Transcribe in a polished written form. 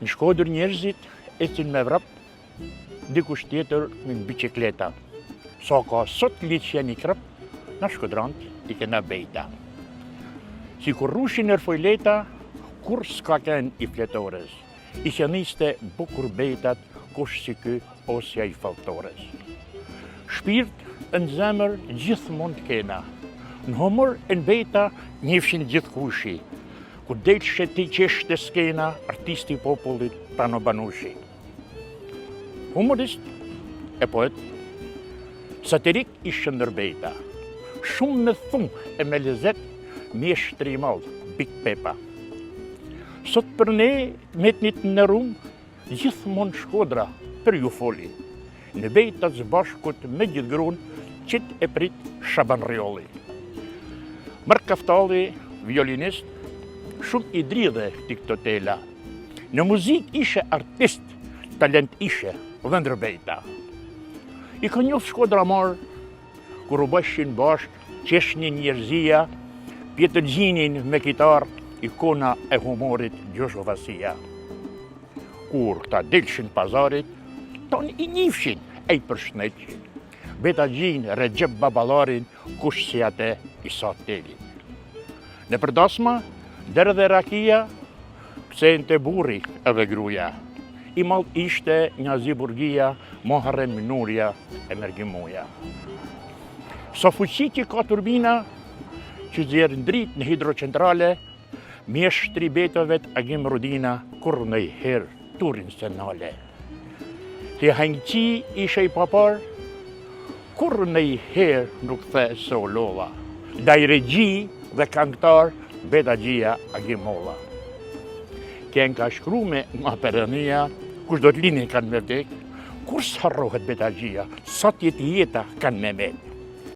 Në Shkodër njerëzit ecin me vrap, dikush tjetër me biçikleta. Sa ka sot liçja një krap, na shkodrant I kena bejta. Si kur rushin nërfojleta, kur s'ka ken I fletores. I qeniste bukur bejtat, kush si ky osja I faltores. Shpirt në zemër gjithmonë t'kena. Në humor në bejta njefshin gjithë kushi. Ku delë ti qesh të skena, artisti popullit Prano Banushi. Humorist e poet, satirik ishë ndërbejta. Shumë me thumë e me lezet, mjeshtri I madh, Big Pepa. Sot për ne, metnit në rumë, gjithmonë Shkodra për ju foli. Në bejta zbashkut me gjithë grunë, qit e prit Shaban Rioli. Mark Kaftalli, violinist, shumë I dridhe t'i këto tela. Në muzik ishe artist, talent ishe dhe ndërbejta. I ka njoft Shkodra marë, kur u bëshin bashk, qeshnin njerëzia, pjetër gjinin me kitar, ikona e humorit Gjosho Vasia. Kur këta dilshin pazarit, ton I njifshin e I përshneqin. Beta gjin Recep Baballarin, kush si ate I sa telin. Në përdasma, derë dhe rakia, psen të burri edhe gruja. I mall ishte Njazi Burgia, Muharrem Nuria e Mergimuja. Sa fuqi që ka turbina, që zjerë ndrit në hidrocentrale, mjeshtri betëvet Agim Rudina, kur në I herë turin senale. Të hangëqi ishe I papar, kur në I herë nuk the se o lova. Daj regji dhe këngëtar, Beta Gjia Agimolla. Kjen ka shkru me nga Perënia, kush do t'linin kanë me vdek, kur s'harrohet Beta Gjia, sa tjetë jeta kanë me met.